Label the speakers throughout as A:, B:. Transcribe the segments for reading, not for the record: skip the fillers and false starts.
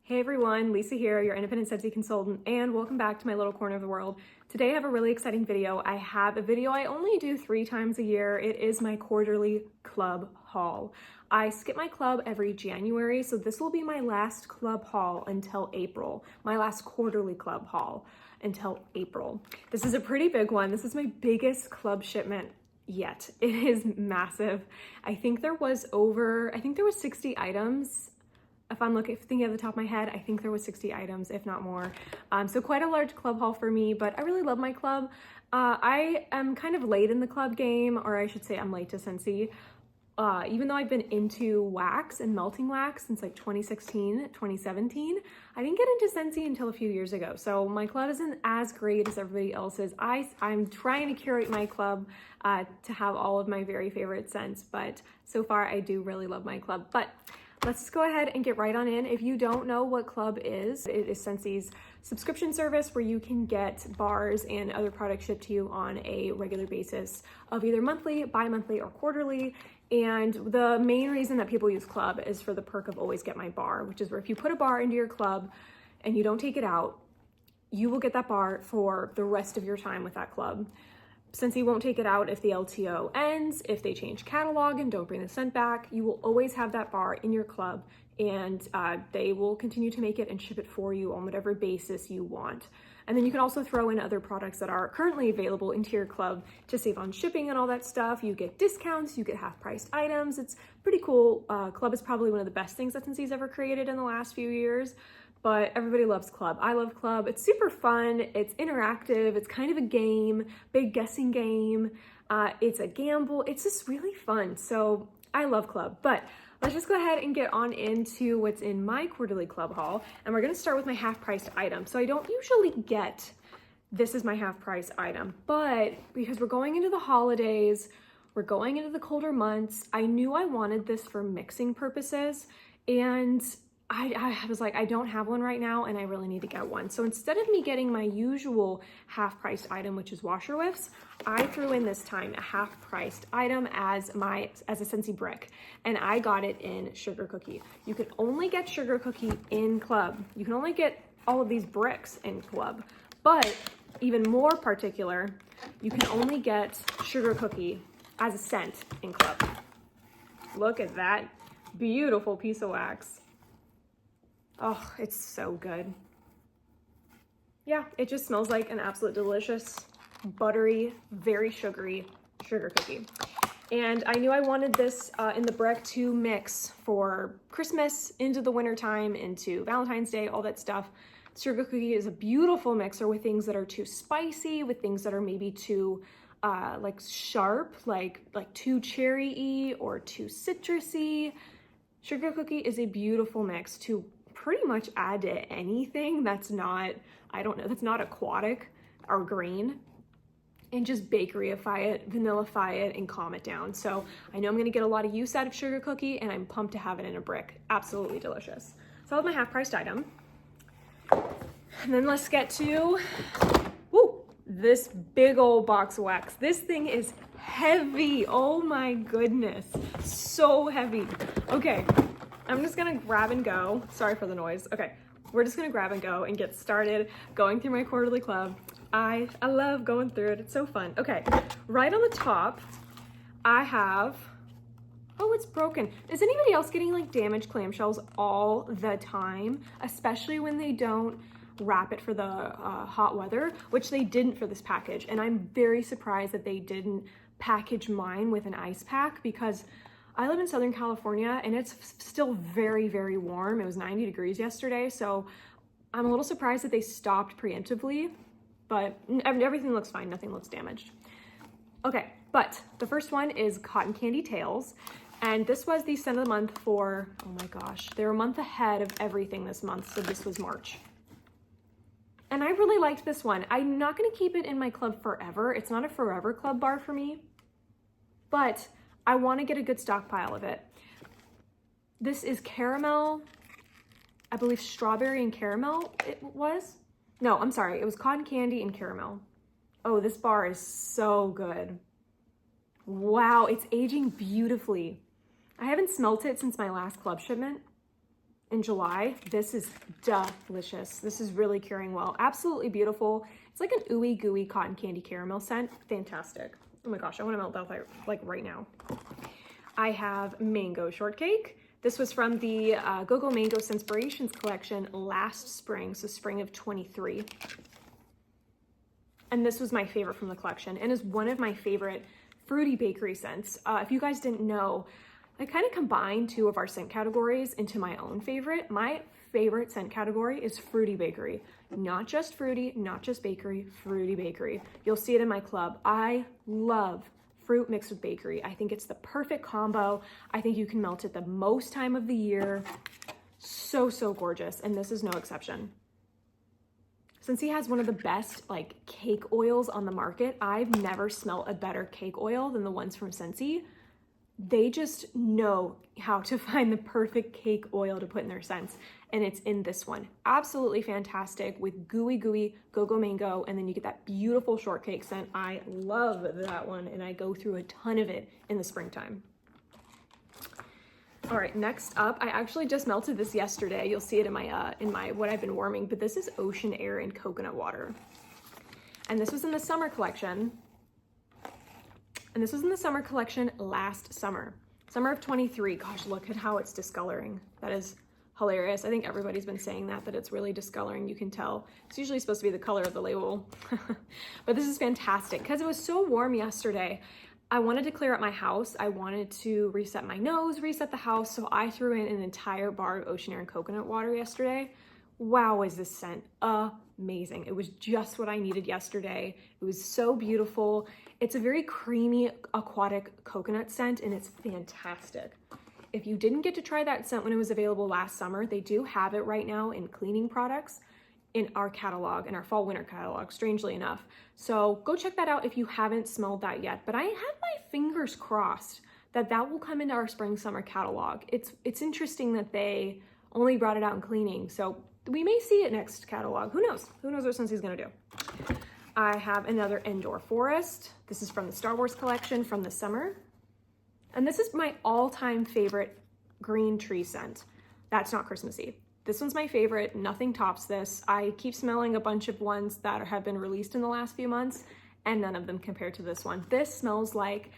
A: Hey everyone, Lisa here, your Independent Scentsy Consultant, and welcome back to my little corner of the world. Today I have a really exciting video. I have a video I only do 3 times a year. It is my quarterly club haul. I skip my club every January, so this will be my last club haul until April. My last quarterly club haul until April. This is a pretty big one. This is my biggest club shipment yet. It is massive. I think there was 60 items. If I'm thinking at the top of my head, I think there was 60 items, if not more. So quite a large club haul for me, but I really love my club. I am kind of late in the club game, or I should say I'm late to Scentsy. Even though I've been into wax and melting wax since like 2016, 2017, I didn't get into Scentsy until a few years ago. So my club isn't as great as everybody else's. I'm trying to curate my club to have all of my very favorite scents, but so far I do really love my club. But let's go ahead and get right on in. If you don't know what Club is, it is Scentsy's subscription service where you can get bars and other products shipped to you on a regular basis of either monthly, bi-monthly, or quarterly. And the main reason that people use Club is for the perk of always get my bar, which is where if you put a bar into your club and you don't take it out, you will get that bar for the rest of your time with that club. Scentsy won't take it out if the LTO ends, if they change catalog and don't bring the scent back. You will always have that bar in your club, and they will continue to make it and ship it for you on whatever basis you want. And then you can also throw in other products that are currently available into your club to save on shipping and all that stuff. You get discounts, you get half-priced items. It's pretty cool. Club is probably one of the best things that Scentsy's ever created in the last few years. But everybody loves Club. I love Club. It's super fun. It's interactive. It's kind of a game, big guessing game. It's a gamble. It's just really fun. So I love Club. But let's just go ahead and get on into what's in my quarterly club haul. And we're going to start with my half-priced item. So I don't usually get this is my half-price item, but because we're going into the holidays, we're going into the colder months, I knew I wanted this for mixing purposes. And I was like, I don't have one right now and I really need to get one. So instead of me getting my usual half-priced item, which is washer whiffs, I threw in this time a half-priced item as a Scentsy brick, and I got it in Sugar Cookie. You can only get Sugar Cookie in Club. You can only get all of these bricks in Club, but even more particular, you can only get Sugar Cookie as a scent in Club. Look at that beautiful piece of wax. Oh, it's so good. Yeah, it just smells like an absolute delicious, buttery, very sugary sugar cookie. And I knew I wanted this in the brick to mix for Christmas, into the winter time, into Valentine's Day, all that stuff. Sugar cookie is a beautiful mixer with things that are too spicy, with things that are maybe too like sharp, like too cherry-y or too citrusy. Sugar cookie is a beautiful mix to pretty much add to anything that's not, that's not aquatic or green, and just bakeryify it, vanillify it, and calm it down. So I know I'm gonna get a lot of use out of Sugar Cookie, and I'm pumped to have it in a brick. Absolutely delicious. So I have my half-priced item. And then let's get to, this big old box of wax. This thing is heavy. Oh my goodness, so heavy. Okay. I'm just gonna grab and go. Sorry for the noise. Okay, we're just gonna grab and go and get started going through my quarterly club. I love going through it. It's so fun. Okay, right on the top, I have, oh, it's broken. Is anybody else getting like damaged clamshells all the time? Especially when they don't wrap it for the hot weather, which they didn't for this package. And I'm very surprised that they didn't package mine with an ice pack, because I live in Southern California and it's still very, very warm. It was 90 degrees yesterday, so I'm a little surprised that they stopped preemptively, but everything looks fine. Nothing looks damaged. Okay, but the first one is Cotton Candy Tails, and this was the scent of the month for, oh my gosh, they're a month ahead of everything this month, so this was March. And I really liked this one. I'm not gonna keep it in my club forever. It's not a forever club bar for me, but I want to get a good stockpile of it. This is caramel, I believe strawberry and caramel it was. No, I'm sorry, it was cotton candy and caramel. Oh, this bar is so good. Wow, it's aging beautifully. I haven't smelt it since my last club shipment, in July. This is delicious. This is really curing well. Absolutely beautiful. It's like an ooey gooey cotton candy caramel scent. Fantastic. Oh my gosh, I want to melt that like right now. I have mango shortcake. This was from the Go-Go Mango Scentspirations collection last spring, so spring of 23. And this was my favorite from the collection and is one of my favorite fruity bakery scents. If you guys didn't know, I kind of combined two of our scent categories into my own favorite. My favorite scent category is fruity bakery. Not just fruity, not just bakery, fruity bakery. You'll see it in my club. I love fruit mixed with bakery. I think it's the perfect combo. I think you can melt it the most time of the year. So, so gorgeous. And this is no exception. Since he has one of the best like cake oils on the market, I've never smelled a better cake oil than the ones from Scentsy. They just know how to find the perfect cake oil to put in their scents, and it's in this one. Absolutely fantastic with gooey go-go mango, and then you get that beautiful shortcake scent. I love that one, and I go through a ton of it in the springtime. All right, next up, I actually just melted this yesterday. You'll see it in my what I've been warming, but this is Ocean Air and Coconut Water. And this was in the summer collection. And this was in the summer collection last summer. Summer of 23. Gosh, look at how it's discoloring. That is hilarious. I think everybody's been saying that it's really discoloring. You can tell. It's usually supposed to be the color of the label. But this is fantastic because it was so warm yesterday. I wanted to clear up my house. I wanted to reset my nose, reset the house. So I threw in an entire bar of Ocean Air and Coconut Water yesterday. Wow, is this scent amazing. It was just what I needed yesterday. It was so beautiful. It's a very creamy aquatic coconut scent and it's fantastic. If you didn't get to try that scent when it was available last summer, they do have it right now in cleaning products in our catalog, in our fall winter catalog, strangely enough. So go check that out if you haven't smelled that yet. But I have my fingers crossed that will come into our spring summer catalog. It's interesting that they only brought it out in cleaning. So we may see it next catalog. Who knows? Who knows what Scentsy's gonna do? I have another Indoor Forest. This is from the Star Wars collection from the summer. And this is my all-time favorite green tree scent. That's not Christmassy. This one's my favorite. Nothing tops this. I keep smelling a bunch of ones that have been released in the last few months, and none of them compare to this one. This smells like,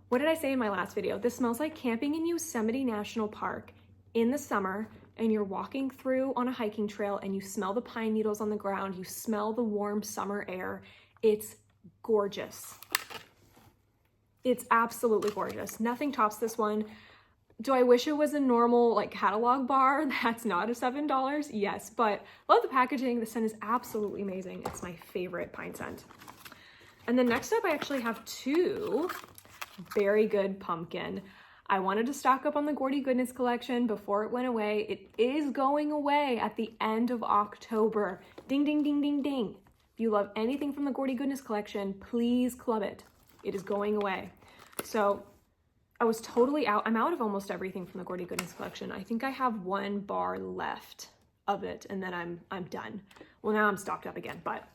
A: what did I say in my last video? This smells like camping in Yosemite National Park in the summer, and you're walking through on a hiking trail and you smell the pine needles on the ground, you smell the warm summer air. It's gorgeous. It's absolutely gorgeous. Nothing tops this one. Do I wish it was a normal like catalog bar that's not a $7? Yes, but love the packaging. The scent is absolutely amazing. It's my favorite pine scent. And then next up, I actually have two Very Good Pumpkin. I wanted to stock up on the Gordy Goodness collection before it went away. It is going away at the end of October. Ding, ding, ding, ding, ding. If you love anything from the Gordy Goodness collection, please club it. It is going away. So I was totally out. I'm out of almost everything from the Gordy Goodness collection. I think I have one bar left of it and then I'm done. Well, now I'm stocked up again, but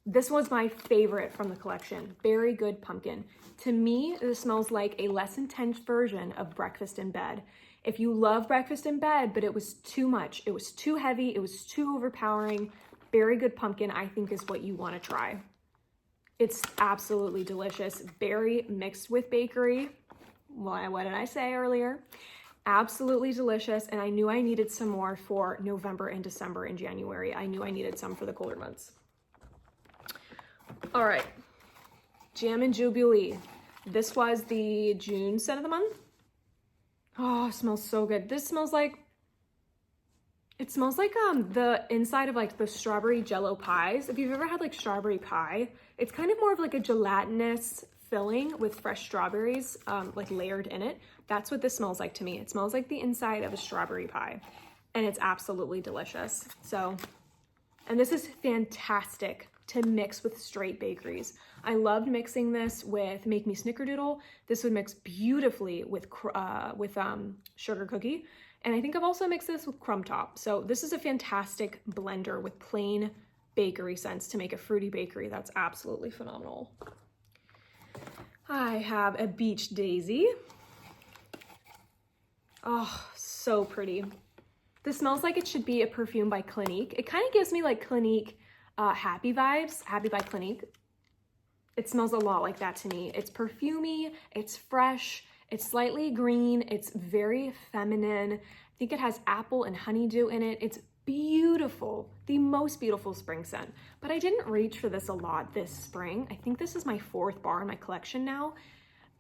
A: this was my favorite from the collection. Very Good Pumpkin. To me, this smells like a less intense version of Breakfast in Bed. If you love Breakfast in Bed, but it was too much, it was too heavy, it was too overpowering, Very Good Pumpkin, I think, is what you want to try. It's absolutely delicious. Berry mixed with bakery. Well, what did I say earlier? Absolutely delicious, and I knew I needed some more for November and December and January. I knew I needed some for the colder months. All right, Jam and Jubilee. This was the June scent of the month. Oh, it smells so good. This smells like, it smells like the inside of like the strawberry jello pies. If you've ever had like strawberry pie, it's kind of more of like a gelatinous filling with fresh strawberries like layered in it. That's what this smells like to me. It smells like the inside of a strawberry pie, and it's absolutely delicious. So, and this is fantastic to mix with straight bakeries. I loved mixing this with Make Me Snickerdoodle. This would mix beautifully with sugar cookie. And I think I've also mixed this with Crumb Top. So this is a fantastic blender with plain bakery scents to make a fruity bakery. That's absolutely phenomenal. I have a Beach Daisy. Oh, so pretty. This smells like it should be a perfume by Clinique. It kind of gives me like Clinique Happy vibes, Happy by Clinique. It smells a lot like that to me. It's perfumey, it's fresh, it's slightly green, it's very feminine. I think it has apple and honeydew in it. It's beautiful, the most beautiful spring scent. But I didn't reach for this a lot this spring. I think this is my 4th bar in my collection now.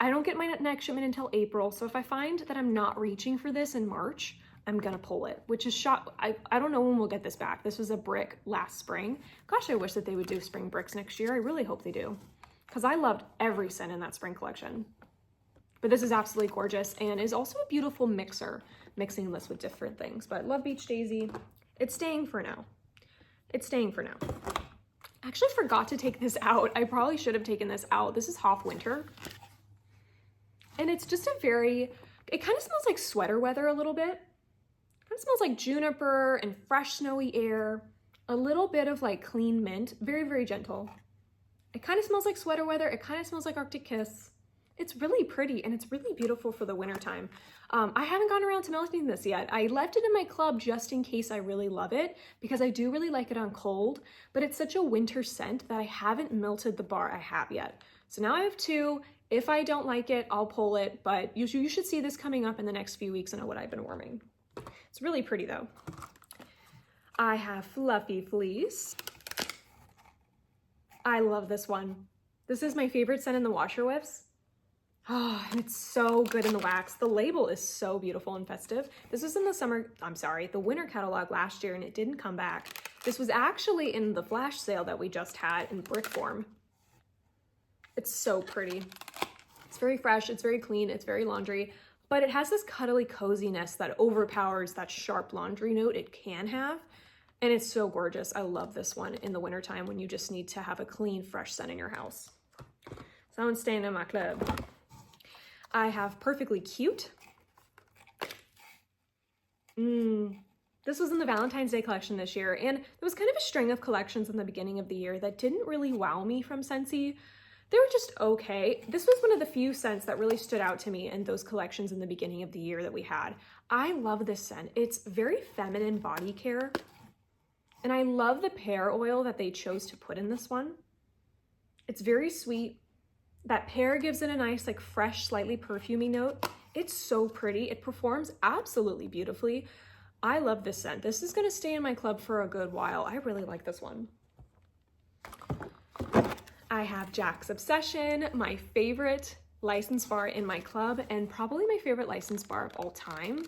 A: I don't get my next shipment until April, so if I find that I'm not reaching for this in March, I'm gonna pull it, which is I don't know when we'll get this back. This was a brick last spring. Gosh, I wish that they would do spring bricks next year. I really hope they do, because I loved every scent in that spring collection. But this is absolutely gorgeous and is also a beautiful mixer, mixing this with different things. But love Beach Daisy. It's staying for now. It's staying for now. I actually forgot to take this out. I probably should have taken this out. This is Hoff Winter. And it's just it kind of smells like sweater weather a little bit. It kind of smells like juniper and fresh snowy air. A little bit of like clean mint, very, very gentle. It kind of smells like sweater weather. It kind of smells like Arctic Kiss. It's really pretty and it's really beautiful for the winter time. I haven't gone around to melting this yet. I left it in my club just in case I really love it, because I do really like it on cold, but it's such a winter scent that I haven't melted the bar I have yet. So now I have 2. If I don't like it, I'll pull it, but you should see this coming up in the next few weeks and what I've been warming. It's really pretty though. I have Fluffy Fleece. I love this one. This is my favorite scent in the washer whiffs. Oh, and it's so good in the wax. The label is so beautiful and festive. This was in the winter catalog last year and it didn't come back. This was actually in the flash sale that we just had in brick form. It's so pretty. It's very fresh, it's very clean, it's very laundry, but it has this cuddly coziness that overpowers that sharp laundry note it can have. And it's so gorgeous. I love this one in the wintertime when you just need to have a clean, fresh scent in your house. So that one's staying in my club. I have Perfectly Cute. This was in the Valentine's Day collection this year, and there was kind of a string of collections in the beginning of the year that didn't really wow me from Scentsy. They were just okay. This was one of the few scents that really stood out to me in those collections in the beginning of the year that we had. I love this scent. It's very feminine body care, and I love the pear oil that they chose to put in this one. It's very sweet. That pear gives it a nice, like fresh, slightly perfumey note. It's so pretty. It performs absolutely beautifully. I love this scent. This is gonna stay in my club for a good while. I really like this one. I have Jack's Obsession, my favorite licensed bar in my club and probably my favorite licensed bar of all time.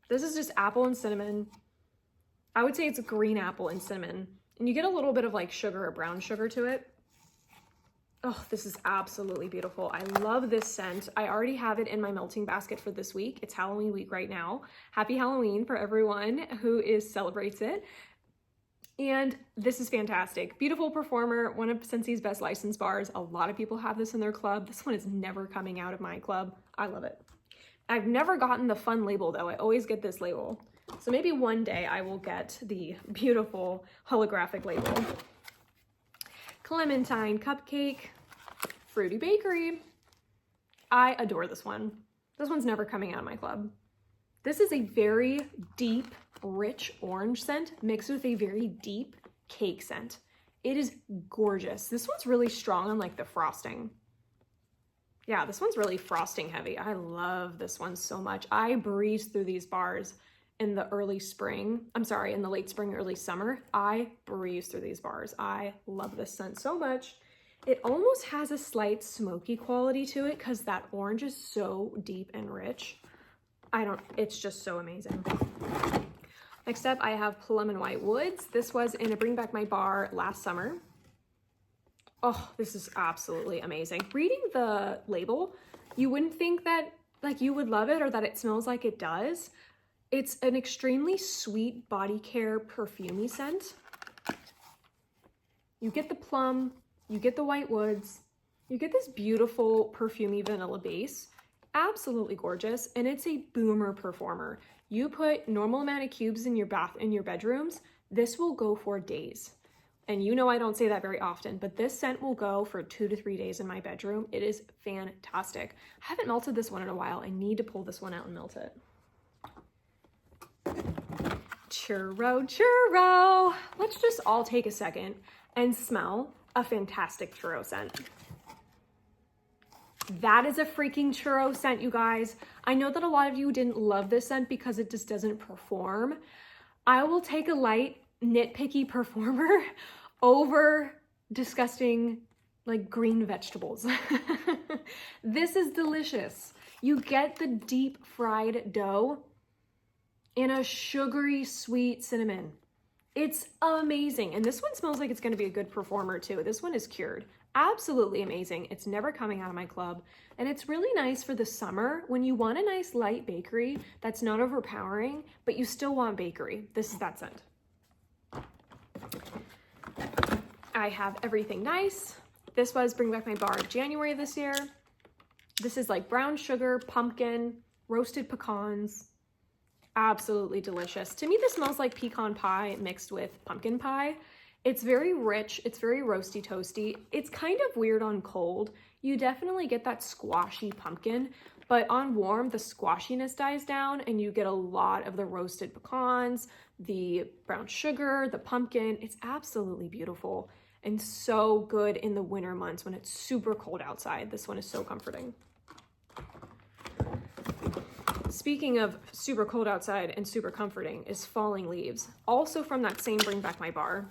A: This is just apple and cinnamon. I would say it's green apple and cinnamon. And you get a little bit of like sugar or brown sugar to it. Oh, this is absolutely beautiful. I love this scent. I already have it in my melting basket for this week. It's Halloween week right now. Happy Halloween for everyone who celebrates it. And this is fantastic. Beautiful performer, one of Scentsy's best licensed bars. A lot of people have this in their club. This one is never coming out of my club. I love it. I've never gotten the fun label though. I always get this label. So maybe one day I will get the beautiful holographic label. Clementine Cupcake, Fruity Bakery. I adore this one. This one's never coming out of my club. This is a very deep, rich orange scent mixed with a very deep cake scent. It is gorgeous. This one's really strong on like the frosting. Yeah, this one's really frosting heavy. I love this one so much. I breezed through these bars in the early spring. I'm sorry, in the late spring, early summer. I breezed through these bars. I love this scent so much. It almost has a slight smoky quality to it because that orange is so deep and rich. It's just so amazing. Next up, I have Plum and White Woods. This was in a Bring Back My Bar last summer. Oh, this is absolutely amazing. Reading the label, you wouldn't think that like you would love it or that it smells like it does. It's an extremely sweet body care perfumey scent. You get the plum, you get the white woods, you get this beautiful perfumey vanilla base. Absolutely gorgeous, and it's a boomer performer. You put normal amount of cubes in your bedrooms, this will go for days. And you know I don't say that very often, but this scent will go for 2 to 3 days in my bedroom. It is fantastic. I haven't melted this one in a while. I need to pull this one out and melt it. Churro, churro. Let's just all take a second and smell a fantastic churro scent. That is a freaking churro scent, you guys. I know that a lot of you didn't love this scent because it just doesn't perform. I will take a light, nitpicky performer over disgusting, like, green vegetables. This is delicious. You get the deep fried dough in a sugary, sweet cinnamon. It's amazing. And this one smells like it's going to be a good performer too. This one is cured. Absolutely amazing. It's never coming out of my club. And it's really nice for the summer when you want a nice light bakery that's not overpowering, but you still want bakery. This is that scent. I have Everything Nice. This was Bring Back My Bar January this year. This is like brown sugar, pumpkin, roasted pecans. Absolutely delicious. To me, this smells like pecan pie mixed with pumpkin pie. It's very rich. It's very roasty toasty. It's kind of weird on cold. You definitely get that squashy pumpkin, but on warm, the squashiness dies down and you get a lot of the roasted pecans, the brown sugar, the pumpkin. It's absolutely beautiful and so good in the winter months when it's super cold outside. This one is so comforting. Speaking of super cold outside and super comforting is Falling Leaves, also from that same Bring Back My Bar.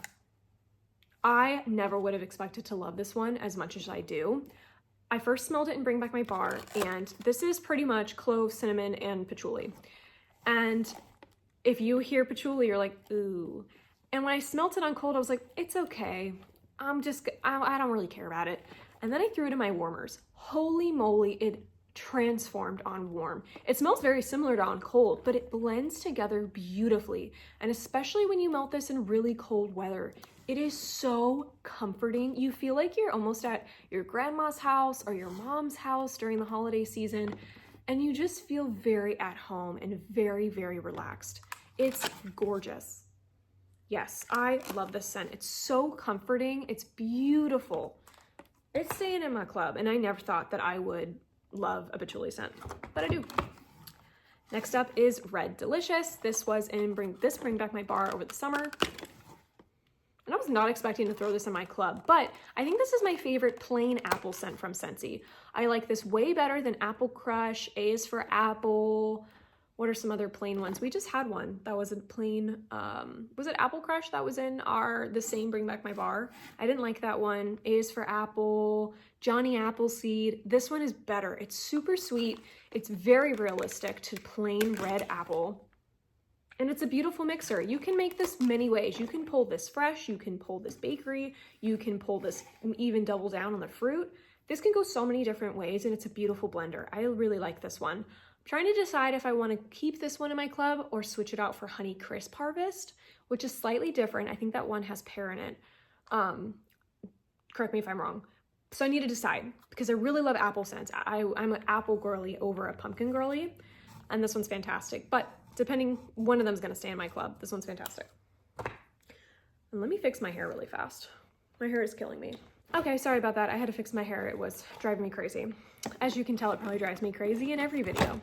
A: I never would have expected to love this one as much as I do. I first smelled it in Bring Back My Bar, and this is pretty much clove, cinnamon, and patchouli. And if you hear patchouli, you're like, ooh. And when I smelt it on cold, I was like, it's okay. I don't really care about it. And then I threw it in my warmers. Holy moly, it transformed on warm. It smells very similar to on cold, but it blends together beautifully. And especially when you melt this in really cold weather, it is so comforting. You feel like you're almost at your grandma's house or your mom's house during the holiday season, and you just feel very at home and very, very relaxed. It's gorgeous. Yes, I love this scent. It's so comforting. It's beautiful. It's staying in my club, and I never thought that I would love a patchouli scent, but I do. Next up is Red Delicious. This was in Bring Back My Bar over the summer. And I was not expecting to throw this in my club, but I think this is my favorite plain apple scent from Scentsy. I like this way better than Apple Crush, A is for Apple. What are some other plain ones? We just had one that was a plain, was it Apple Crush that was in the same Bring Back My Bar? I didn't like that one. A is for Apple, Johnny Appleseed. This one is better. It's super sweet. It's very realistic to plain red apple. And it's a beautiful mixer. You can make this many ways. You can pull this fresh, you can pull this bakery, you can pull this even double down on the fruit. This can go so many different ways, and it's a beautiful blender. I really like this one. I'm trying to decide if I want to keep this one in my club or switch it out for Honey Crisp Harvest, which is slightly different. I think that one has pear in it. Correct me if I'm wrong. So I need to decide because I really love apple scents. I'm an apple girly over a pumpkin girly, and this one's fantastic. But depending, one of them is going to stay in my club. This one's fantastic. And let me fix my hair really fast. My hair is killing me. Okay, sorry about that. I had to fix my hair. It was driving me crazy. As you can tell, it probably drives me crazy in every video.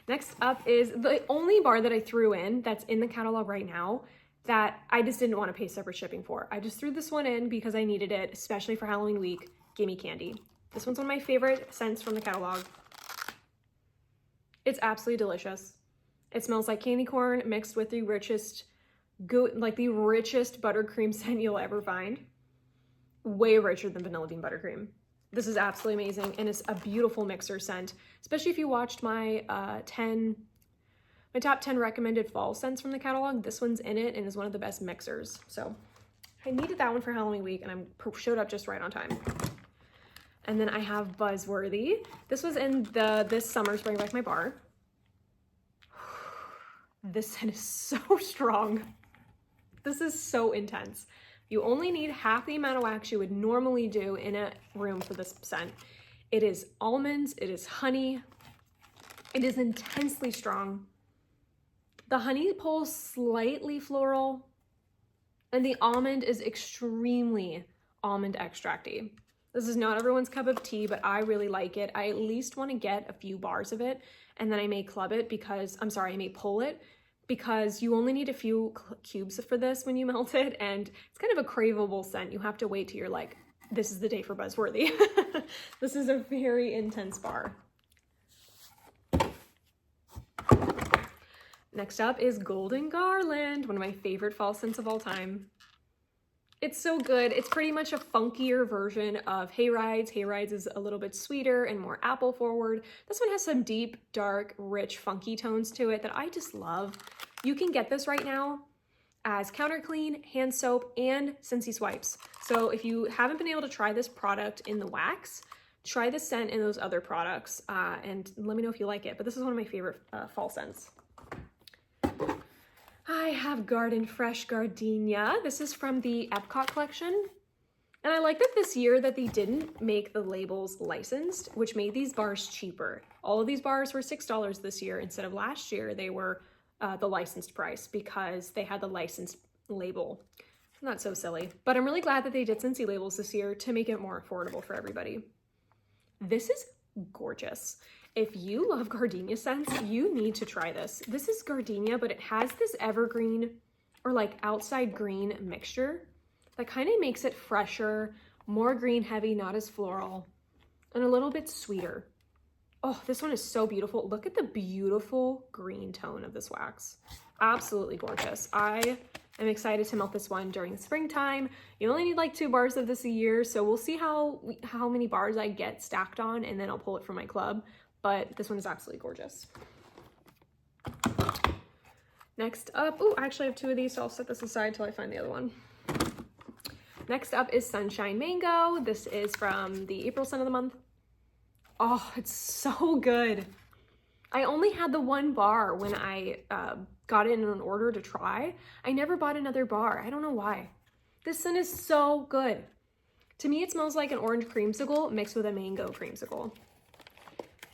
A: Next up is the only bar that I threw in that's in the catalog right now that I just didn't want to pay separate shipping for. I just threw this one in because I needed it, especially for Halloween week. Gimme Candy. This one's one of my favorite scents from the catalog. It's absolutely delicious. It smells like candy corn mixed with the richest buttercream scent you'll ever find. Way richer than vanilla bean buttercream. This is absolutely amazing, and it's a beautiful mixer scent, especially if you watched my top 10 recommended fall scents from the catalog. This one's in it and is one of the best mixers. So I needed that one for Halloween week, and I showed up just right on time. And then I have Buzzworthy. This was in this summer's Bring Back My Bar. This scent is so strong. This is so intense. You only need half the amount of wax you would normally do in a room for this scent. It is almonds, it is honey, it is intensely strong. The honey pulls slightly floral, and the almond is extremely almond extracty. This is not everyone's cup of tea, but I really like it. I at least want to get a few bars of it, and then I may club it because, I may pull it because you only need a few cubes for this when you melt it, and it's kind of a craveable scent. You have to wait till you're like, this is the day for Buzzworthy. This is a very intense bar. Next up is Golden Garland, one of my favorite fall scents of all time. It's so good. It's pretty much a funkier version of Hayrides. Hayrides is a little bit sweeter and more apple forward. This one has some deep, dark, rich, funky tones to it that I just love. You can get this right now as counter clean, hand soap, and Scentsy swipes. So if you haven't been able to try this product in the wax, try the scent in those other products and let me know if you like it. But this is one of my favorite fall scents. I have Garden Fresh Gardenia. This is from the Epcot collection. And I like that this year that they didn't make the labels licensed, which made these bars cheaper. All of these bars were $6 this year instead of last year. They were the licensed price because they had the licensed label. Not so silly, but I'm really glad that they did Scentsy labels this year to make it more affordable for everybody. This is gorgeous. If you love gardenia scents, you need to try this. This is gardenia, but it has this evergreen or like outside green mixture that kind of makes it fresher, more green heavy, not as floral, and a little bit sweeter. Oh, this one is so beautiful. Look at the beautiful green tone of this wax. Absolutely gorgeous. I am excited to melt this one during the springtime. You only need like 2 bars of this a year, so we'll see how many bars I get stacked on, and then I'll pull it from my club. But this one is absolutely gorgeous. Next up, oh, I actually have 2 of these, so I'll set this aside till I find the other one. Next up is Sunshine Mango. This is from the April scent of the month. Oh, it's so good. I only had the 1 bar when I got it in an order to try. I never bought another bar. I don't know why. This scent is so good. To me, it smells like an orange creamsicle mixed with a mango creamsicle.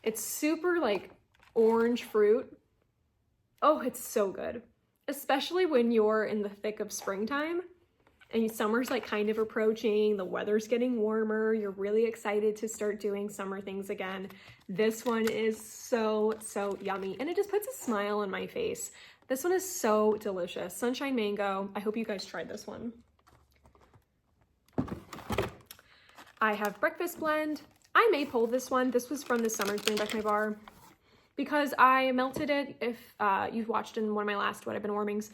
A: It's super like orange fruit. Oh, it's so good. Especially when you're in the thick of springtime and summer's like kind of approaching, the weather's getting warmer, you're really excited to start doing summer things again. This one is so, so yummy. And it just puts a smile on my face. This one is so delicious. Sunshine Mango. I hope you guys tried this one. I have Breakfast Blend. I may pull this one. This was from the Summer's Bring Back My Bar because I melted it. If you've watched in one of my last What I've Been Warmings,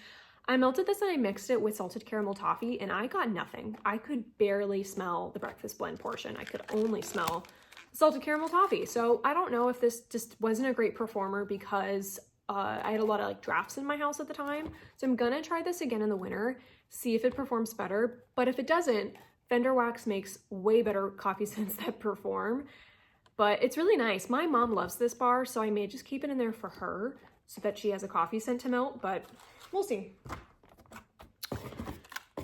A: I melted this and I mixed it with salted caramel toffee and I got nothing. I could barely smell the Breakfast Blend portion. I could only smell salted caramel toffee. So I don't know if this just wasn't a great performer because I had a lot of like drafts in my house at the time. So I'm gonna try this again in the winter, see if it performs better. But if it doesn't, Fender Wax makes way better coffee scents that perform, but it's really nice. My mom loves this bar, so I may just keep it in there for her so that she has a coffee scent to melt, but we'll see.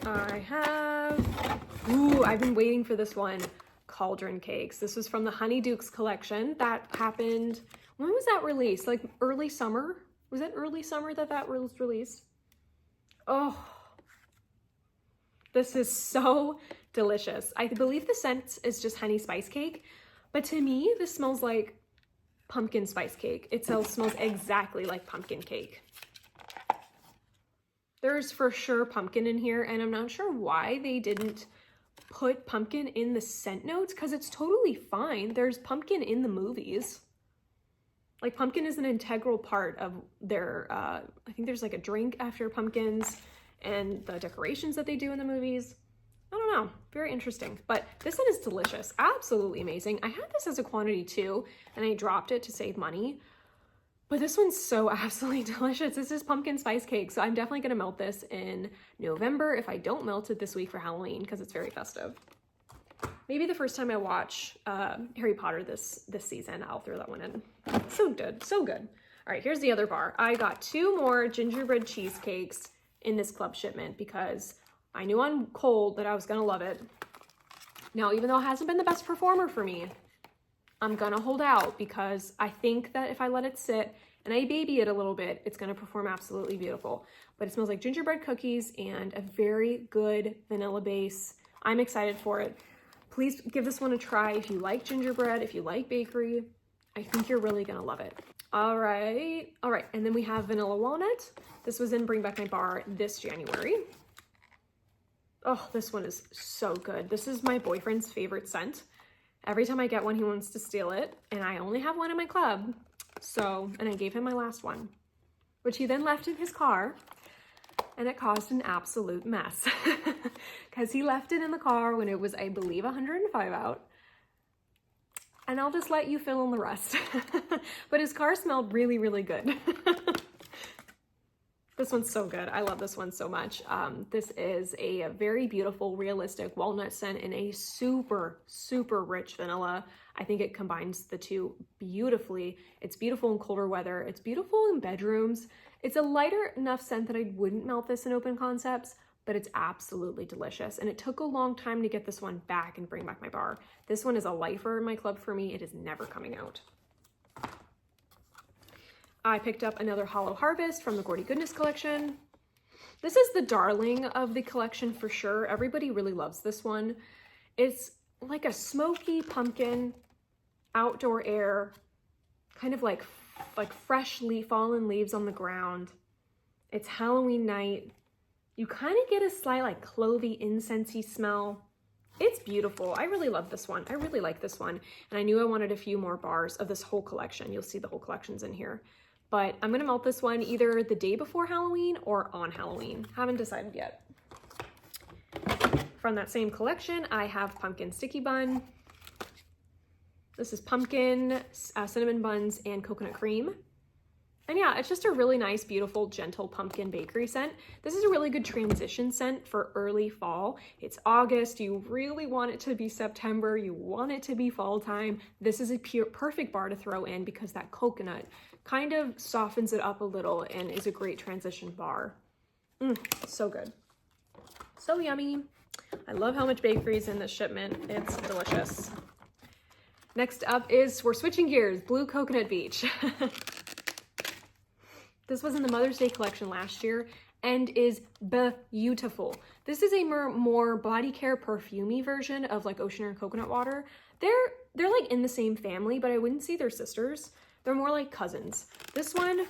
A: I have, ooh, I've been waiting for this one, Cauldron Cakes. This was from the Honeydukes collection that happened, when was that released? Like early summer? Was it early summer that was released? Oh, this is so delicious. I believe the scent is just honey spice cake, but to me, this smells like pumpkin spice cake. It smells exactly like pumpkin cake. There's for sure pumpkin in here, and I'm not sure why they didn't put pumpkin in the scent notes, because it's totally fine. There's pumpkin in the movies. Like, pumpkin is an integral part of their, I think there's like a drink after pumpkins and the decorations that they do in the movies. I don't know, very interesting. But this one is delicious, absolutely amazing. I had this as a quantity too, and I dropped it to save money. But this one's so absolutely delicious. This is pumpkin spice cake, so I'm definitely gonna melt this in November if I don't melt it this week for Halloween, because it's very festive. Maybe the first time I watch Harry Potter this season, I'll throw that one in. So good, so good. All right, here's the other bar. I got 2 more gingerbread cheesecakes in this club shipment because I knew on cold that I was gonna love it. Now, even though it hasn't been the best performer for me, I'm gonna hold out because I think that if I let it sit and I baby it a little bit, it's gonna perform absolutely beautiful. But it smells like gingerbread cookies and a very good vanilla base. I'm excited for it. Please give this one a try if you like gingerbread, if you like bakery. I think you're really gonna love it. All right. And then we have Vanilla Walnut. This was in Bring Back My Bar this January. Oh, this one is so good. This is my boyfriend's favorite scent. Every time I get one, he wants to steal it, and I only have one in my club. So, and I gave him my last one, which he then left in his car, and it caused an absolute mess because he left it in the car when it was, I believe, 105 out. And I'll just let you fill in the rest. But his car smelled really, really good. This one's so good. I love this one so much. This is a very beautiful, realistic walnut scent in a super, super rich vanilla. I think it combines the two beautifully. It's beautiful in colder weather. It's beautiful in bedrooms. It's a lighter enough scent that I wouldn't melt this in open concepts, but it's absolutely delicious. And it took a long time to get this one back and Bring Back My Bar. This one is a lifer in my club for me. It is never coming out. I picked up another Hollow Harvest from the Gordy Goodness collection. This is the darling of the collection for sure. Everybody really loves this one. It's like a smoky pumpkin, outdoor air, kind of like fresh fallen leaves on the ground. It's Halloween night. You kind of get a slight like clovey, incensey smell. It's beautiful. I really love this one. I really like this one. And I knew I wanted a few more bars of this whole collection. You'll see the whole collection's in here. But I'm gonna melt this one either the day before Halloween or on Halloween. Haven't decided yet. From that same collection, I have Pumpkin Sticky Bun. This is pumpkin, cinnamon buns, and coconut cream. And yeah, it's just a really nice, beautiful, gentle pumpkin bakery scent. This is a really good transition scent for early fall. It's August, you really want it to be September, you want it to be fall time. This is a perfect bar to throw in because that coconut kind of softens it up a little and is a great transition bar. So good. So yummy. I love how much bakery is in this shipment. It's delicious. Next up is, we're switching gears, Blue Coconut Beach. This was in the Mother's Day collection last year and is beautiful. This is a more body care perfumey version of like Ocean Air Coconut Water. They're like in the same family, but I wouldn't say they're sisters. They're more like cousins. This one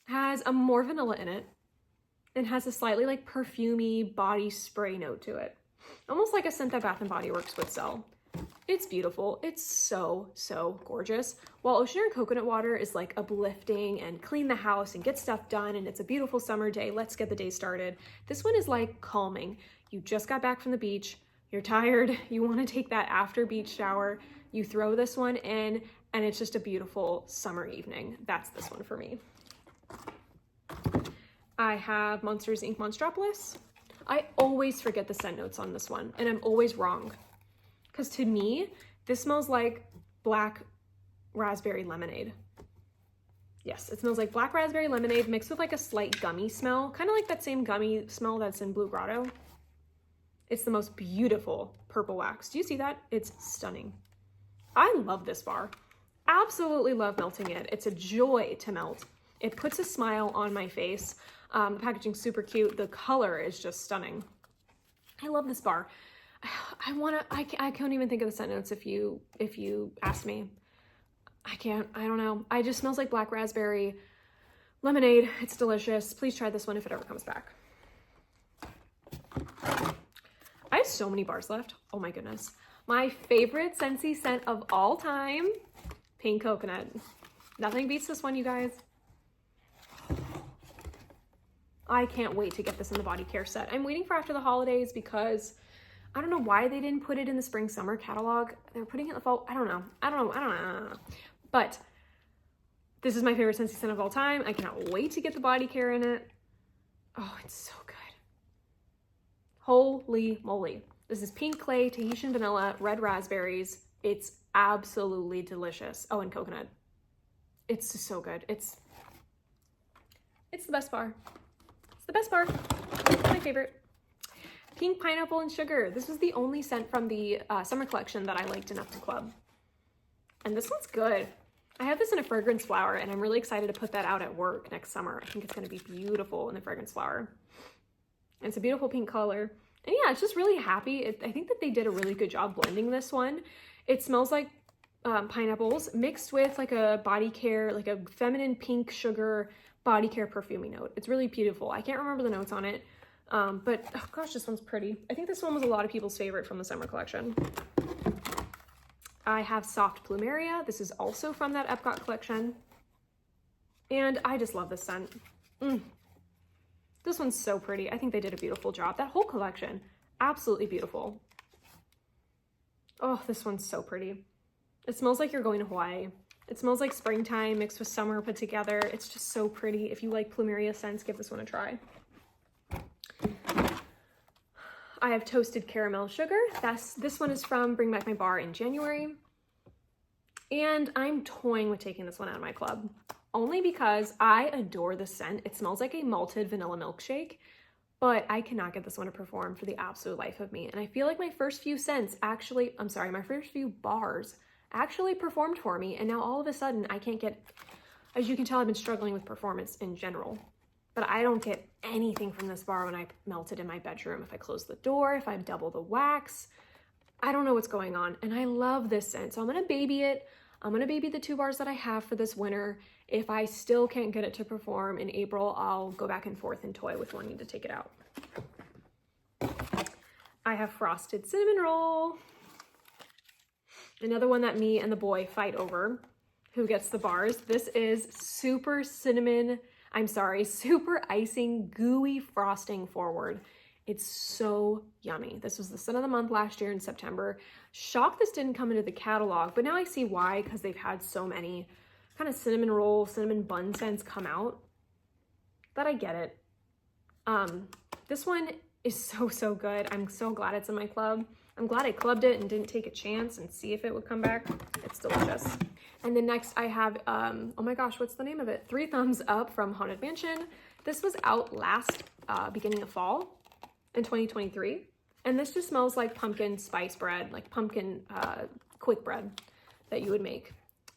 A: has a more vanilla in it and has a slightly like perfumey body spray note to it. Almost like a scent that Bath & Body Works would sell. It's beautiful. It's so, so gorgeous. While Ocean Air Coconut Water is like uplifting and clean the house and get stuff done and it's a beautiful summer day, let's get the day started. This one is like calming. You just got back from the beach, you're tired, you want to take that after beach shower, you throw this one in and it's just a beautiful summer evening. That's this one for me. I have Monsters Inc. Monstropolis. I always forget the scent notes on this one and I'm always wrong. Because to me, this smells like black raspberry lemonade. Yes, it smells like black raspberry lemonade mixed with like a slight gummy smell, kind of like that same gummy smell that's in Blue Grotto. It's the most beautiful purple wax. Do you see that? It's stunning. I love this bar. Absolutely love melting it. It's a joy to melt. It puts a smile on my face. The packaging's super cute. The color is just stunning. I love this bar. I can't even think of the scent notes if you ask me. I don't know. It just smells like black raspberry lemonade. It's delicious. Please try this one if it ever comes back. I have so many bars left. Oh my goodness. My favorite Scentsy scent of all time, Pink Coconut. Nothing beats this one, you guys. I can't wait to get this in the body care set. I'm waiting for after the holidays because I don't know why they didn't put it in the spring summer catalog. They're putting it in the fall. I don't know. But this is my favorite Scentsy scent of all time. I cannot wait to get the body care in it. Oh, it's so good. Holy moly. This is pink clay, Tahitian vanilla, red raspberries. It's absolutely delicious. Oh, and coconut. It's just so good. It's the best bar. It's the best bar. It's my favorite. Pink Pineapple and Sugar. This was the only scent from the summer collection that I liked enough to club. And this one's good. I have this in a fragrance flower and I'm really excited to put that out at work next summer. I think it's going to be beautiful in the fragrance flower. And it's a beautiful pink color. And yeah, it's just really happy. I think that they did a really good job blending this one. It smells like pineapples mixed with like a body care, like a feminine pink sugar body care perfumey note. It's really beautiful. I can't remember the notes on it, but oh gosh, this one's pretty. I think this one was a lot of people's favorite from the summer collection. I have Soft Plumeria. This is also from that Epcot collection. And I just love this scent. This one's so pretty. I think they did a beautiful job. That whole collection, absolutely beautiful. Oh, this one's so pretty. It smells like you're going to Hawaii. It smells like springtime mixed with summer put together. It's just so pretty. If you like Plumeria scents, give this one a try. I have Toasted Caramel Sugar. This one is from Bring Back My Bar in January. And I'm toying with taking this one out of my club, only because I adore the scent. It smells like a malted vanilla milkshake, but I cannot get this one to perform for the absolute life of me. And I feel like my first few my first few bars actually performed for me. And now all of a sudden I can't get, as you can tell, I've been struggling with performance in general, but I don't get anything from this bar when I melt it in my bedroom. If I close the door, if I double the wax, I don't know what's going on. And I love this scent. So I'm gonna baby it. I'm gonna baby the 2 bars that I have for this winter. If I still can't get it to perform in April, I'll go back and forth and toy with wanting to take it out. I have Frosted Cinnamon Roll. Another one that me and the boy fight over who gets the bars. This is super icing gooey frosting forward. It's so yummy. This was the scent of the month last year in September. Shocked this didn't come into the catalog, but now I see why, because they've had so many kind of cinnamon roll, cinnamon bun scents come out that I get it. This one is so good. I'm so glad it's in my club. I'm glad I clubbed it and didn't take a chance and see if it would come back. It's delicious. And then next I have, oh my gosh, what's the name of it? 3 Thumbs Up from Haunted Mansion. This was out last beginning of fall in 2023. And this just smells like pumpkin spice bread, like pumpkin quick bread that you would make.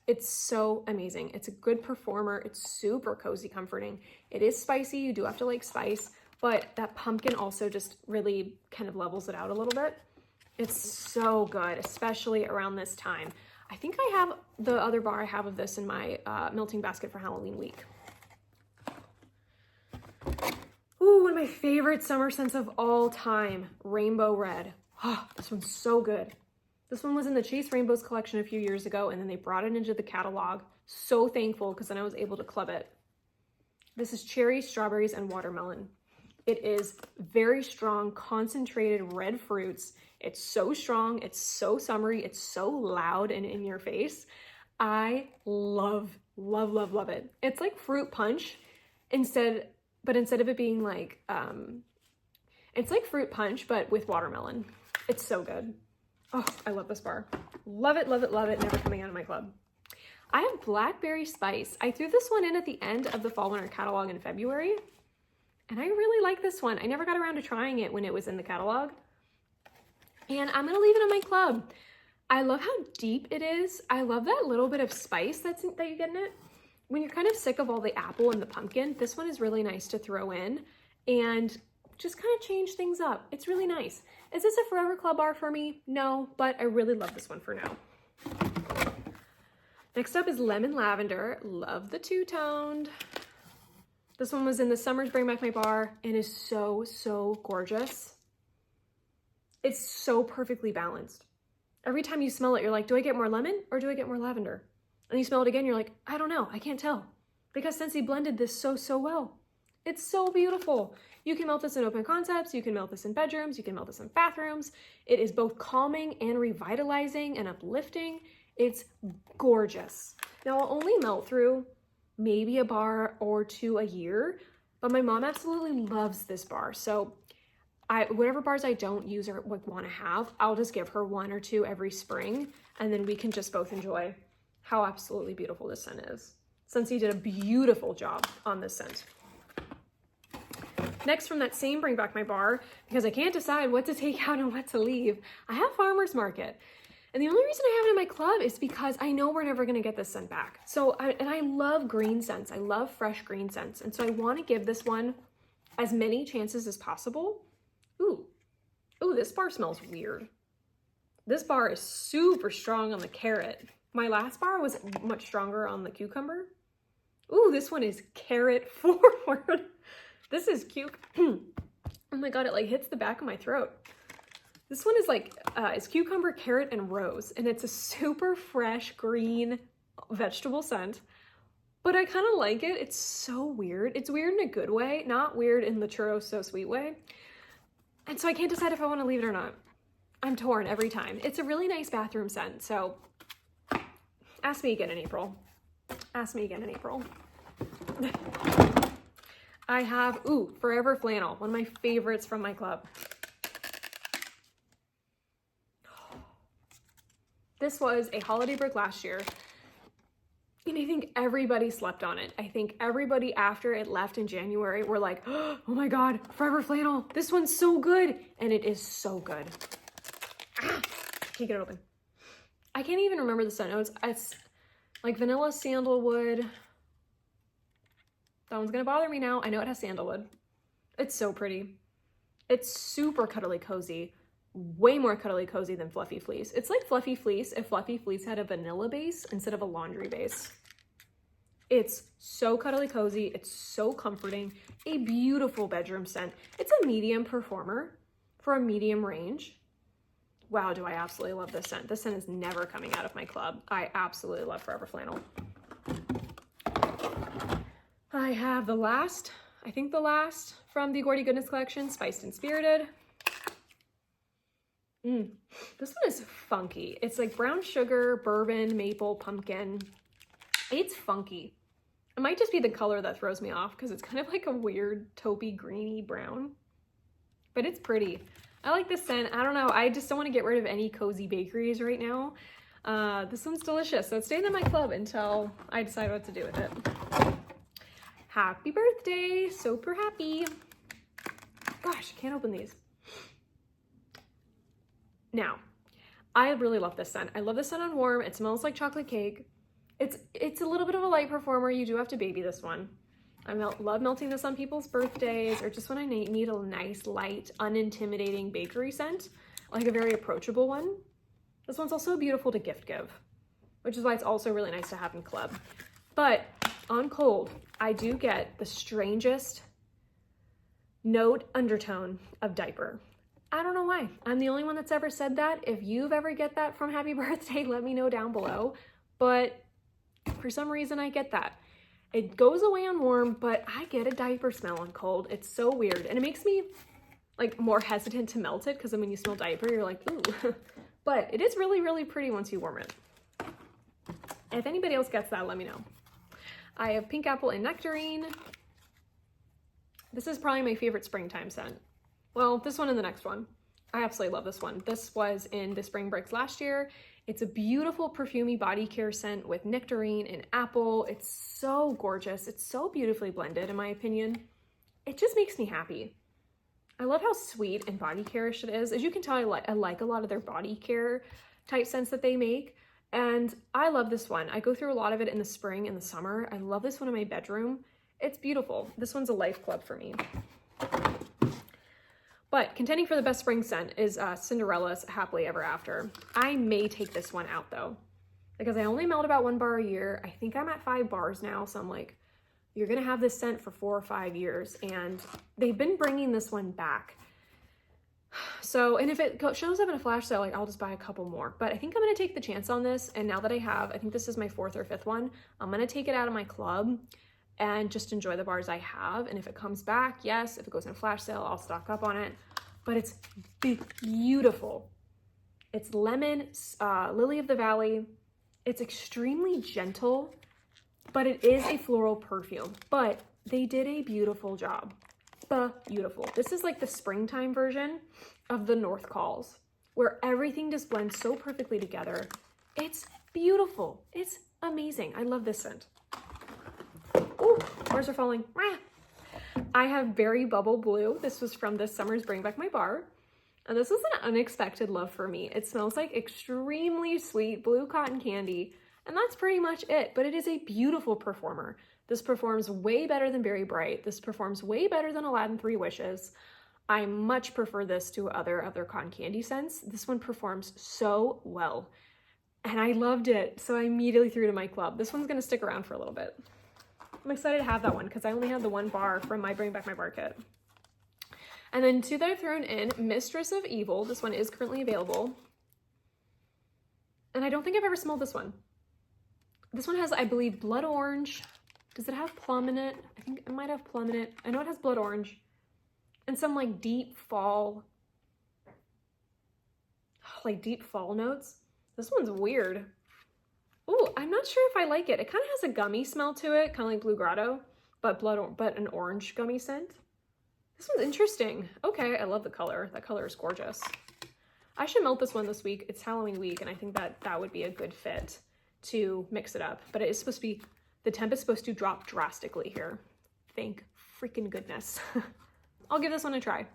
A: It's so amazing. It's a good performer. It's super cozy, comforting. It is spicy. You do have to like spice, but that pumpkin also just really kind of levels it out a little bit. It's so good, especially around this time. I think I have the other bar I have of this in my melting basket for Halloween week. Ooh, one of my favorite summer scents of all time, Rainbow Red. Oh, this one's so good. This one was in the Chase Rainbows collection a few years ago, and then they brought it into the catalog. So thankful, because then I was able to club it. This is cherries, strawberries, and watermelon. It is very strong, concentrated red fruits. It's so strong, it's so summery, it's so loud and in your face. I love it. It's like fruit punch instead of it being like, it's like fruit punch, but with watermelon. It's so good. Oh, I love this bar. Love it, never coming out of my club. I have Blackberry Spice. I threw this one in at the end of the fall winter catalog in February, and I really like this one. I never got around to trying it when it was in the catalog, and I'm gonna leave it in my club. I love how deep it is. I love that little bit of spice that you get in it. When you're kind of sick of all the apple and the pumpkin, this one is really nice to throw in and just kind of change things up. It's really nice. Is this a forever club bar for me? No, but I really love this one for now. Next up is Lemon Lavender. Love the two-toned. This one was in the Summer's Bring Back My Bar and is so gorgeous. It's so perfectly balanced. Every time you smell it, you're like, do I get more lemon or do I get more lavender? And you smell it again, you're like, I don't know, I can't tell. Because Scentsy blended this so well. It's so beautiful. You can melt this in open concepts, you can melt this in bedrooms, you can melt this in bathrooms. It is both calming and revitalizing and uplifting. It's gorgeous. Now I'll only melt through maybe a bar or 2 a year, but my mom absolutely loves this bar. So whatever bars I don't use or would want to have, I'll just give her 1 or 2 every spring, and then we can just both enjoy how absolutely beautiful this scent is. Scentsy did a beautiful job on this scent. Next, from that same Bring Back My Bar, because I can't decide what to take out and what to leave, I have Farmer's Market. And the only reason I have it in my club is because I know we're never gonna get this scent back. And I love green scents. I love fresh green scents. And so I wanna give this one as many chances as possible. Ooh, this bar smells weird. This bar is super strong on the carrot. My last bar was much stronger on the cucumber. Ooh, this one is carrot forward. This is cute. Oh my God, it like hits the back of my throat. This one is like, it's cucumber, carrot, and rose. And it's a super fresh green vegetable scent. But I kind of like it. It's so weird. It's weird in a good way, not weird in the churros so sweet way. And so I can't decide if I want to leave it or not. I'm torn every time. It's a really nice bathroom scent. So ask me again in April. Ask me again in April. I have, Forever Flannel, one of my favorites from my club. This was a holiday brick last year. And I think everybody slept on it. I think everybody after it left in January were like, oh my God, Forever Flannel, this one's so good. And it is so good. Can't get it open. I can't even remember the scent notes. It's like vanilla sandalwood. That one's gonna bother me now. I know it has sandalwood. It's so pretty. It's super cuddly cozy. Way more cuddly cozy than Fluffy Fleece. It's like Fluffy Fleece if Fluffy Fleece had a vanilla base instead of a laundry base. It's so cuddly cozy. It's so comforting. A beautiful bedroom scent. It's a medium performer for a medium range. Wow, do I absolutely love this scent. This scent is never coming out of my club. I absolutely love Forever Flannel. I have the last from the Gordy Goodness collection, Spiced and Spirited. This one is funky. It's like brown sugar, bourbon, maple, pumpkin. It's funky. It might just be the color that throws me off because it's kind of like a weird taupey greeny brown, but it's pretty. I like this scent. I don't know. I just don't want to get rid of any cozy bakeries right now. This one's delicious. So it's staying in my club until I decide what to do with it. Happy birthday. Super happy. Gosh, I can't open these. Now, I really love this scent. I love this scent on warm. It smells like chocolate cake. It's a little bit of a light performer. You do have to baby this one. I love melting this on people's birthdays or just when I need a nice, light, unintimidating bakery scent, like a very approachable one. This one's also beautiful to gift give, which is why it's also really nice to have in club. But on cold, I do get the strangest note undertone of diaper. I don't know why. I'm the only one that's ever said that. If you've ever get that from Happy Birthday, let me know down below. But for some reason, I get that. It goes away on warm, but I get a diaper smell on cold. It's so weird. And it makes me like more hesitant to melt it because then when you smell diaper, you're like, ooh. But it is really, really pretty once you warm it. If anybody else gets that, let me know. I have Pink Apple and Nectarine. This is probably my favorite springtime scent. Well, this one and the next one. I absolutely love this one. This was in the spring breaks last year. It's a beautiful perfumey body care scent with nectarine and apple. It's so gorgeous. It's so beautifully blended, in my opinion. It just makes me happy. I love how sweet and body care-ish it is. As you can tell, I like a lot of their body care type scents that they make. And I love this one. I go through a lot of it in the spring and the summer. I love this one in my bedroom. It's beautiful. This one's a life club for me. But contending for the best spring scent is Cinderella's Happily Ever After. I may take this one out though, because I only melt about 1 bar a year. I think I'm at 5 bars now. So I'm like, you're gonna have this scent for 4 or 5 years. And they've been bringing this one back. So, and if it shows up in a flash sale, like I'll just buy a couple more. But I think I'm gonna take the chance on this. And now that I think this is my 4th or 5th one, I'm gonna take it out of my club and just enjoy the bars I have. And if it comes back, yes. If it goes in a flash sale, I'll stock up on it. But it's beautiful. It's lemon, lily of the valley. It's extremely gentle, but it is a floral perfume. But they did a beautiful job. Beautiful. This is like the springtime version of the North Calls, where everything just blends so perfectly together. It's beautiful. It's amazing. I love this scent. Ooh, bars are falling. I have Berry Bubble Blue. This was from this summer's Bring Back My Bar. And this is an unexpected love for me. It smells like extremely sweet blue cotton candy. And that's pretty much it. But it is a beautiful performer. This performs way better than Berry Bright. This performs way better than Aladdin 3 Wishes. I much prefer this to other cotton candy scents. This one performs so well. and I loved it. So I immediately threw it in my club. This one's gonna stick around for a little bit. I'm excited to have that one because I only had the one bar from my Bring Back My Bar kit. And then two that I've thrown in, Mistress of Evil. This one is currently available. And I don't think I've ever smelled this one. This one has, I believe, blood orange. Does it have plum in it? I think it might have plum in it. I know it has blood orange. And some like deep fall notes. This one's weird. Ooh, I'm not sure if I like it. It kind of has a gummy smell to it, kind of like Blue Grotto, but an orange gummy scent. This one's interesting. Okay, I love the color. That color is gorgeous. I should melt this one this week. It's Halloween week, and I think that would be a good fit to mix it up. But it is supposed to be, the temp is supposed to drop drastically here. Thank freaking goodness. I'll give this one a try.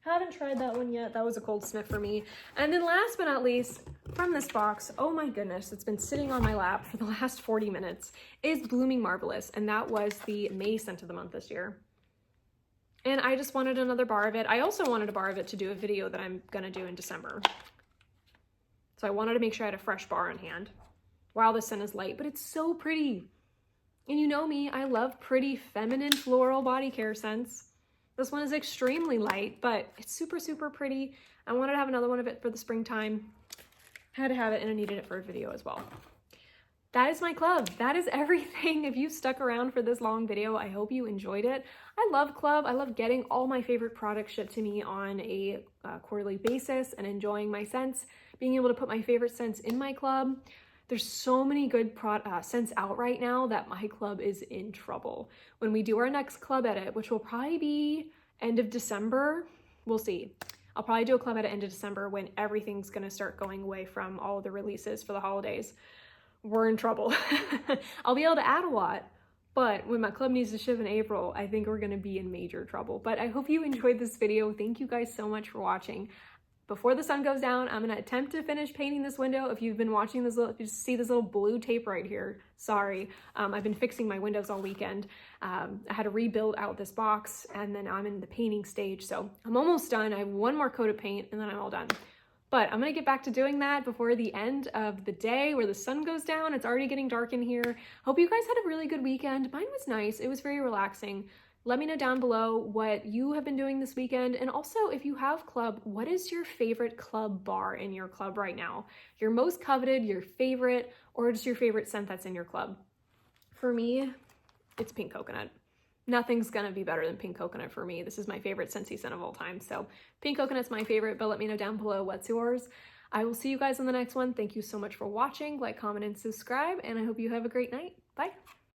A: Haven't tried that one yet. That was a cold sniff for me. And then last but not least, from this box, oh my goodness, it's been sitting on my lap for the last 40 minutes, is Blooming Marvelous. And that was the May scent of the month this year. And I just wanted another bar of it. I also wanted a bar of it to do a video that I'm gonna do in December. So I wanted to make sure I had a fresh bar on hand. Wow, this scent is light, but it's so pretty. And you know me, I love pretty feminine floral body care scents. This one is extremely light, but it's super, super pretty. I wanted to have another one of it for the springtime. I had to have it, and I needed it for a video as well. That is my club. That is everything. If you stuck around for this long video, I hope you enjoyed it. I love club. I love getting all my favorite products shipped to me on a quarterly basis and enjoying my scents, being able to put my favorite scents in my club. There's so many good scents out right now that my club is in trouble. When we do our next club edit, which will probably be end of December, we'll see. I'll probably do a club edit end of December when everything's gonna start going away from all of the releases for the holidays. We're in trouble. I'll be able to add a lot, but when my club needs to ship in April, I think we're gonna be in major trouble. But I hope you enjoyed this video. Thank you guys so much for watching. Before the sun goes down, I'm gonna attempt to finish painting this window. If you've been watching this, if you see this little blue tape right here, sorry. I've been fixing my windows all weekend. I had to rebuild out this box, and then I'm in the painting stage. So I'm almost done. I have one more coat of paint and then I'm all done. But I'm gonna get back to doing that before the end of the day where the sun goes down. It's already getting dark in here. Hope you guys had a really good weekend. Mine was nice. It was very relaxing. Let me know down below what you have been doing this weekend. And also, if you have club, what is your favorite club bar in your club right now? Your most coveted, your favorite, or just your favorite scent that's in your club? For me, it's pink coconut. Nothing's gonna be better than pink coconut for me. This is my favorite Scentsy scent of all time. So pink coconut's my favorite, but let me know down below what's yours. I will see you guys in the next one. Thank you so much for watching. Like, comment, and subscribe, and I hope you have a great night. Bye.